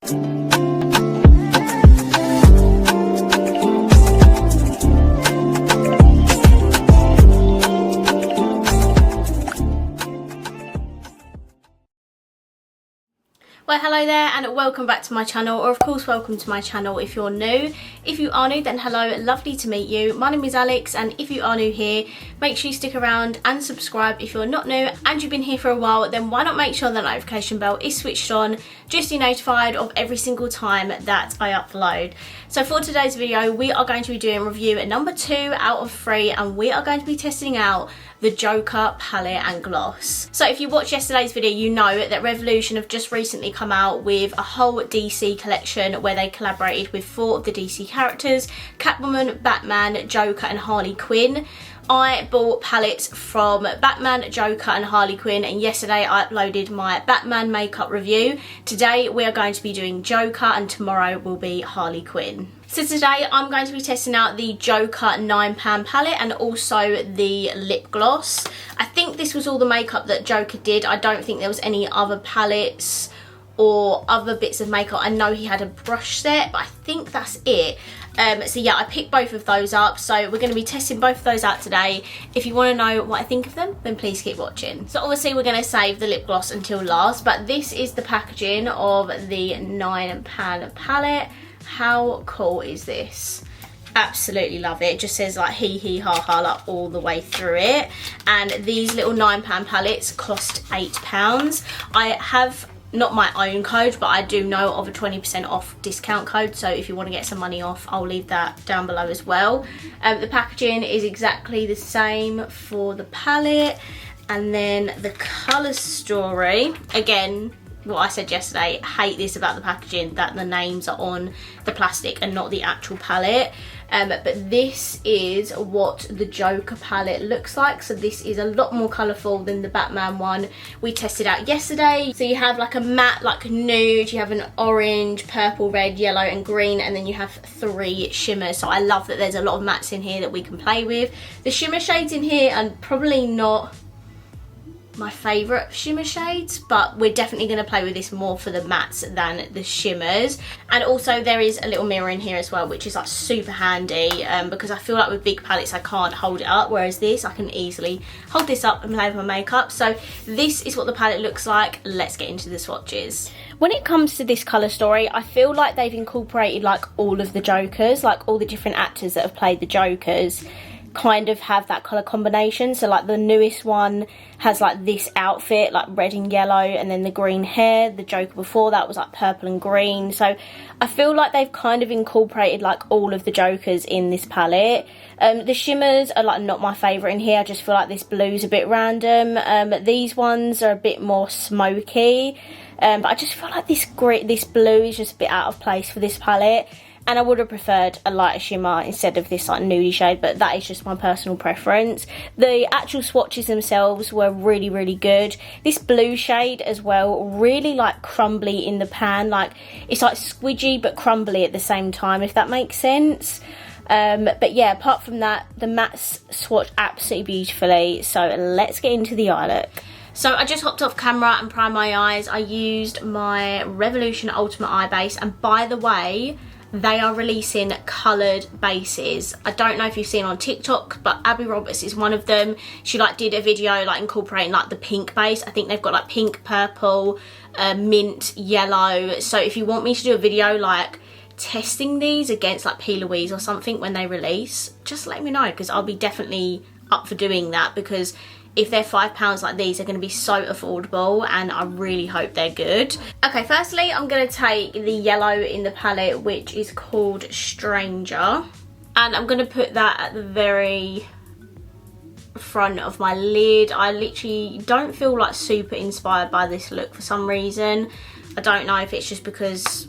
Well, hello there and welcome back to my channel, or of course welcome to my channel if you're new. If you are new, then hello, lovely to meet you. My name is Alex, and if you are new here, make sure you stick around and subscribe. If you're not new and you've been here for a while, then why not make sure the notification bell is switched on just to be notified of every single time that I upload. So for today's video, we are going to be doing review number 2 out of 3, and we are going to be testing out the Joker palette and gloss. So if you watched yesterday's video, you know that Revolution have just recently come out with a whole DC collection where they collaborated with 4 of the DC characters: Catwoman, Batman, Joker and Harley Quinn. I bought palettes from Batman, Joker and Harley Quinn, and yesterday I uploaded my Batman makeup review. Today we are going to be doing Joker and tomorrow will be Harley Quinn. So today I'm going to be testing out the Joker £9 palette and also the lip gloss. I think this was all the makeup that Joker did. I don't think there was any other palettes or other bits of makeup. I know he had a brush set, but I think that's it. So yeah, I picked both of those up, so we're going to be testing both of those out today. If you want to know what I think of them, then please keep watching. So obviously we're going to save the lip gloss until last, but this is the packaging of the £9 palette. How cool is this? Absolutely love it. It just says like hee hee ha ha like all the way through it, and these little £9 palettes cost £8. I have not my own code, but I do know of a 20% off discount code, so if you want to get some money off, I'll leave that down below as well. The packaging is exactly the same for the palette, and then the colour story, again, what I said yesterday, hate this about the packaging, that the names are on the plastic and not the actual palette. But this is what the Joker palette looks like. So this is a lot more colourful than the Batman one we tested out yesterday. So you have like a matte, like nude, you have an orange, purple, red, yellow and green, and then you have 3 shimmers. So I love that there's a lot of mattes in here that we can play with. The shimmer shades in here are probably not my favourite shimmer shades, but we're definitely going to play with this more for the mattes than the shimmers. And also there is a little mirror in here as well, which is like super handy, because I feel like with big palettes I can't hold it up, whereas this I can easily hold this up and play with my makeup. So this is what the palette looks like. Let's get into the swatches. When it comes to this colour story, I feel like they've incorporated like all of the Jokers, like all the different actors that have played the Jokers kind of have that colour combination. So like the newest one has like this outfit, like red and yellow, and then the green hair. The Joker before that was like purple and green. So I feel like they've kind of incorporated like all of the Jokers in this palette. The shimmers are like not my favourite in here. I just feel like this blue's a bit random. These ones are a bit more smoky, but I just feel like this blue is just a bit out of place for this palette. And I would have preferred a lighter shimmer instead of this like nudie shade, but that is just my personal preference. The actual swatches themselves were really, really good. This blue shade as well, really like crumbly in the pan. Like it's like squidgy but crumbly at the same time, if that makes sense. But yeah, apart from that, the mattes swatch absolutely beautifully. So let's get into the eye look. So I just hopped off camera and primed my eyes. I used my Revolution Ultimate Eye Base, and by the way, they are releasing coloured bases. I don't know if you've seen on TikTok, but Abby Roberts is one of them. She like did a video like incorporating like the pink base. I think they've got like pink, purple, mint, yellow. So if you want me to do a video like testing these against like P. Louise or something when they release, just let me know, because I'll be definitely up for doing that, because if they're £5 like these, they're going to be so affordable, and I really hope they're good. Okay, firstly, I'm going to take the yellow in the palette, which is called Stranger, and I'm going to put that at the very front of my lid. I literally don't feel like super inspired by this look for some reason. I don't know if it's just because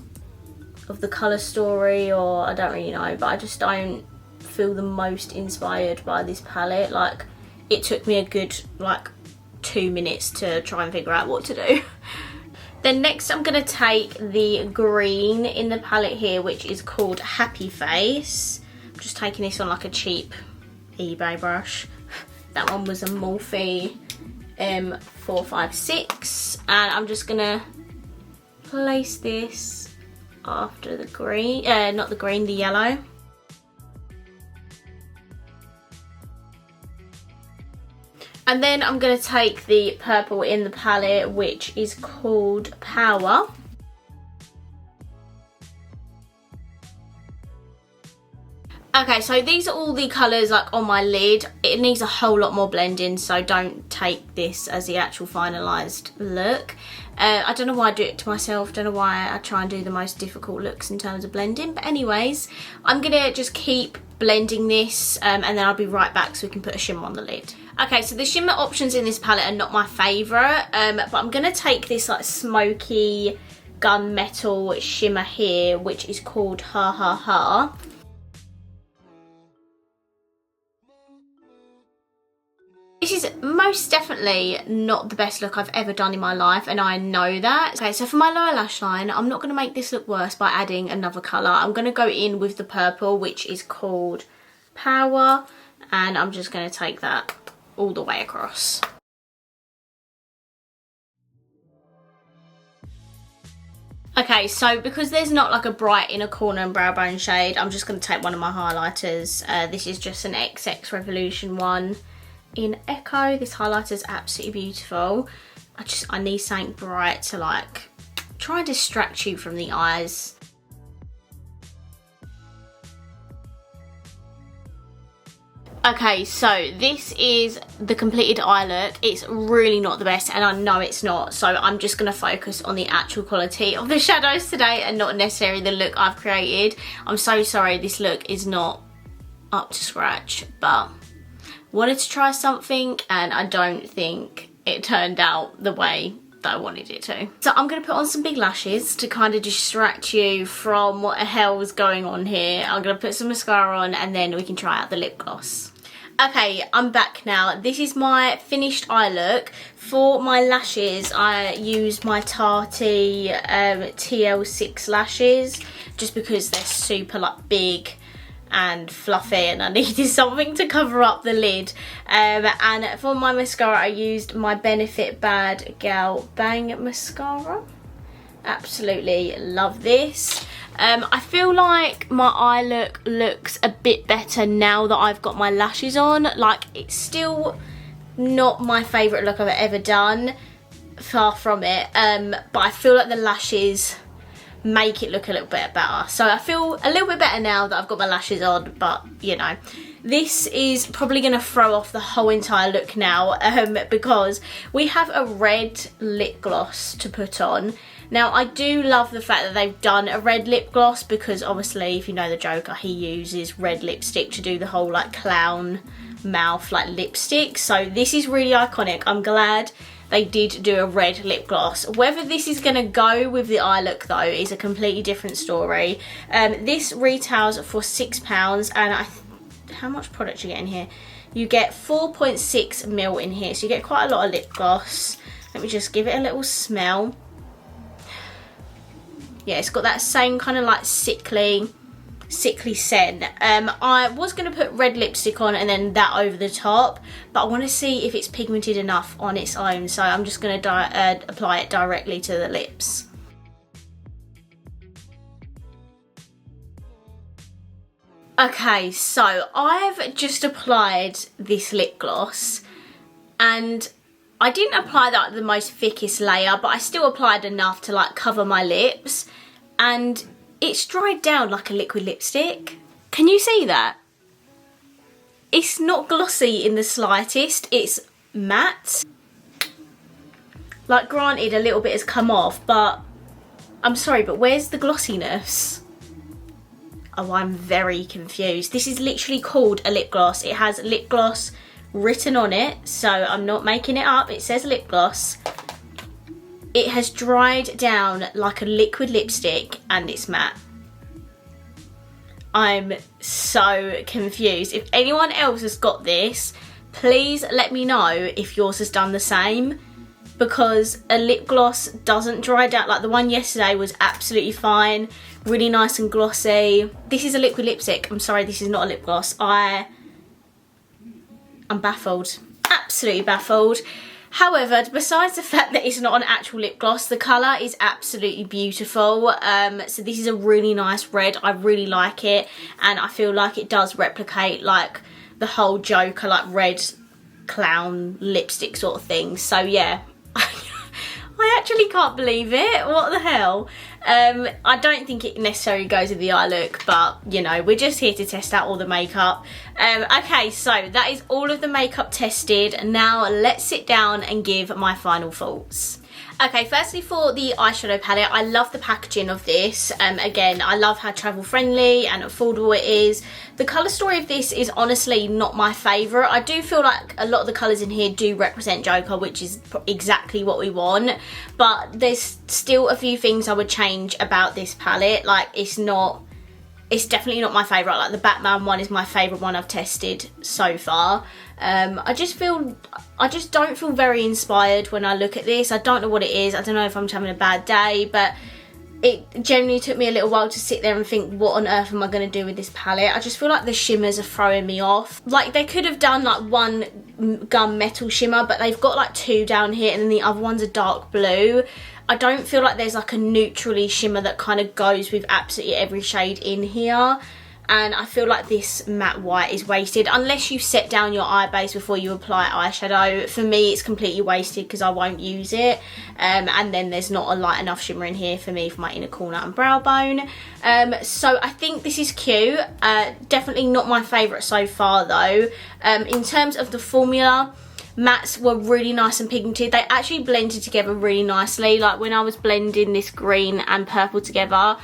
of the colour story, or I don't really know, but I just don't feel the most inspired by this palette. Like, it took me a good like 2 minutes to try and figure out what to do. Then next I'm going to take the green in the palette here, which is called Happy Face. I'm just taking this on like a cheap eBay brush. That one was a Morphe M456, and I'm just going to place this after the green, not the green, the yellow. And then I'm going to take the purple in the palette, which is called Power. Okay, so these are all the colours like on my lid. It needs a whole lot more blending, so don't take this as the actual finalised look. I don't know why I do it to myself, don't know why I try and do the most difficult looks in terms of blending. But anyways, I'm going to just keep blending this and then I'll be right back so we can put a shimmer on the lid. Okay, so the shimmer options in this palette are not my favourite, but I'm going to take this like smoky gunmetal shimmer here, which is called Ha Ha Ha. This is most definitely not the best look I've ever done in my life, and I know that. Okay, so for my lower lash line, I'm not going to make this look worse by adding another colour. I'm going to go in with the purple, which is called Power, and I'm just going to take that all the way across. Okay, so because there's not like a bright inner corner and brow bone shade, I'm just going to take one of my highlighters. This is just an XX Revolution one in Echo. This highlighter is absolutely beautiful. I need something bright to like try and distract you from the eyes. Okay, so this is the completed eye look. It's really not the best, and I know it's not, so I'm just going to focus on the actual quality of the shadows today and not necessarily the look I've created. I'm so sorry this look is not up to scratch, but wanted to try something and I don't think it turned out the way that I wanted it to. So I'm going to put on some big lashes to kind of distract you from what the hell is going on here. I'm going to put some mascara on and then we can try out the lip gloss. Okay, I'm back now. This is my finished eye look. For my lashes, I used my Tarte TL6 lashes just because they're super like big and fluffy and I needed something to cover up the lid. And for my mascara, I used my Benefit Bad Gal Bang mascara. Absolutely love this. I feel like my eye look looks a bit better now that I've got my lashes on. Like, it's still not my favourite look I've ever done, far from it, but I feel like the lashes make it look a little bit better. So I feel a little bit better now that I've got my lashes on, but you know, this is probably going to throw off the whole entire look now, because we have a red lip gloss to put on. Now, I do love the fact that they've done a red lip gloss because obviously, if you know the Joker, he uses red lipstick to do the whole like clown mouth like lipstick. So this is really iconic. I'm glad they did do a red lip gloss. Whether this is going to go with the eye look though is a completely different story. This retails for £6 and how much product you get in here? You get 4.6 ml in here, so you get quite a lot of lip gloss. Let me just give it a little smell. Yeah, it's got that same kind of like sickly scent. I was going to put red lipstick on and then that over the top, but I want to see if it's pigmented enough on its own, so I'm just going to apply it directly to the lips. Okay, so I've just applied this lip gloss and I didn't apply that the most thickest layer, but I still applied enough to like cover my lips, and it's dried down like a liquid lipstick. Can you see that? It's not glossy in the slightest, it's matte. Like, granted, a little bit has come off, but I'm sorry, but where's the glossiness? Oh, I'm very confused. This is literally called a lip gloss. It has lip gloss written on it, so I'm not making it up. It says lip gloss. It has dried down like a liquid lipstick and it's matte. I'm so confused. If anyone else has got this, please let me know if yours has done the same, because a lip gloss doesn't dry down. Like, the one yesterday was absolutely fine, really nice and glossy. This is a liquid lipstick. I'm sorry, this is not a lip gloss. I'm baffled, absolutely baffled. However, besides the fact that it's not an actual lip gloss, the colour is absolutely beautiful. So this is a really nice red. I really like it, and I feel like it does replicate like the whole Joker like red clown lipstick sort of thing. So yeah, I actually can't believe it. What the hell? I don't think it necessarily goes with the eye look, but you know, we're just here to test out all the makeup. Okay, so that is all of the makeup tested. Now let's sit down and give my final thoughts. Okay, firstly for the eyeshadow palette, I love the packaging of this. Again, I love how travel friendly and affordable it is. The colour story of this is honestly not my favourite. I do feel like a lot of the colours in here do represent Joker, which is exactly what we want. But there's still a few things I would change about this palette. Like, it's definitely not my favourite. Like, the Batman one is my favourite one I've tested so far. I just don't feel very inspired when I look at this. I don't know what it is. I don't know if I'm just having a bad day, but it generally took me a little while to sit there and think, what on earth am I going to do with this palette? I just feel like the shimmers are throwing me off. Like, they could have done like one gunmetal shimmer, but they've got like two down here, and then the other one's a dark blue. I don't feel like there's like a neutrally shimmer that kind of goes with absolutely every shade in here. And I feel like this matte white is wasted unless you set down your eye base before you apply eyeshadow. For me, it's completely wasted because I won't use it. And then there's not a light enough shimmer in here for me for my inner corner and brow bone. So I think this is cute. Definitely not my favourite so far though. In terms of the formula, mattes were really nice and pigmented. They actually blended together really nicely. Like, when I was blending this green and purple together,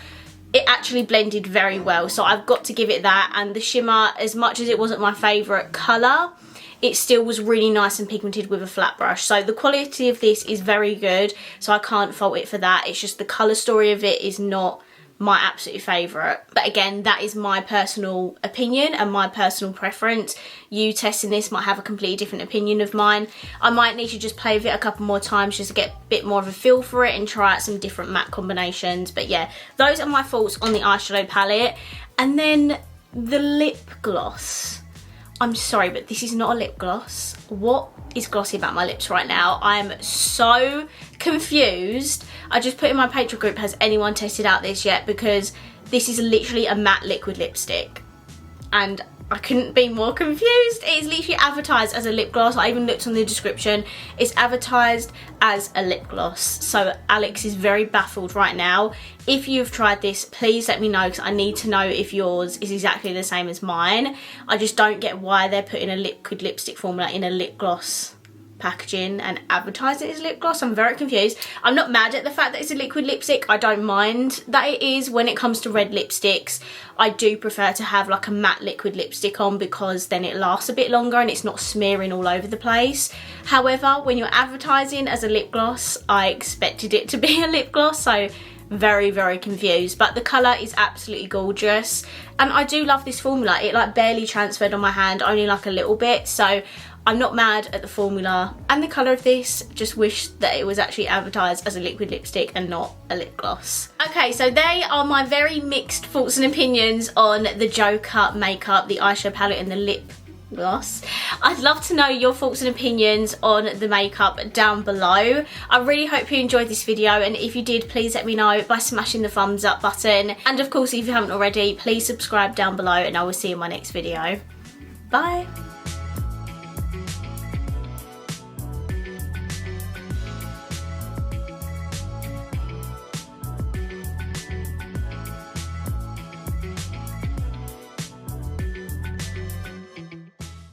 it actually blended very well, so I've got to give it that. And the shimmer, as much as it wasn't my favourite colour, it still was really nice and pigmented with a flat brush. So the quality of this is very good, so I can't fault it for that. It's just the colour story of it is not my absolute favourite. But again, that is my personal opinion and my personal preference. You testing this might have a completely different opinion of mine. I might need to just play with it a couple more times just to get a bit more of a feel for it and try out some different matte combinations. But yeah, those are my thoughts on the eyeshadow palette. And then the lip gloss. I'm sorry, but this is not a lip gloss. What is glossy about my lips right now? I'm so confused. I just put in my Patreon group, has anyone tested out this yet? Because this is literally a matte liquid lipstick. And I couldn't be more confused. It is literally advertised as a lip gloss. I even looked on the description. It's advertised as a lip gloss. So Alex is very baffled right now. If you've tried this, please let me know, because I need to know if yours is exactly the same as mine. I just don't get why they're putting a liquid lipstick formula in a lip gloss packaging and advertise it as lip gloss. I'm very confused. I'm not mad at the fact that it's a liquid lipstick. I don't mind that it is. When it comes to red lipsticks, I do prefer to have like a matte liquid lipstick on, because then it lasts a bit longer and it's not smearing all over the place. However, when you're advertising as a lip gloss, I expected it to be a lip gloss, so very, very confused. But the colour is absolutely gorgeous, and I do love this formula. It like barely transferred on my hand, only like a little bit, so I'm not mad at the formula and the colour of this. Just wish that it was actually advertised as a liquid lipstick and not a lip gloss. Okay, so they are my very mixed thoughts and opinions on the Joker makeup, the eyeshadow palette and the lip gloss. I'd love to know your thoughts and opinions on the makeup down below. I really hope you enjoyed this video, and if you did, please let me know by smashing the thumbs up button. And of course, if you haven't already, please subscribe down below, and I will see you in my next video. Bye.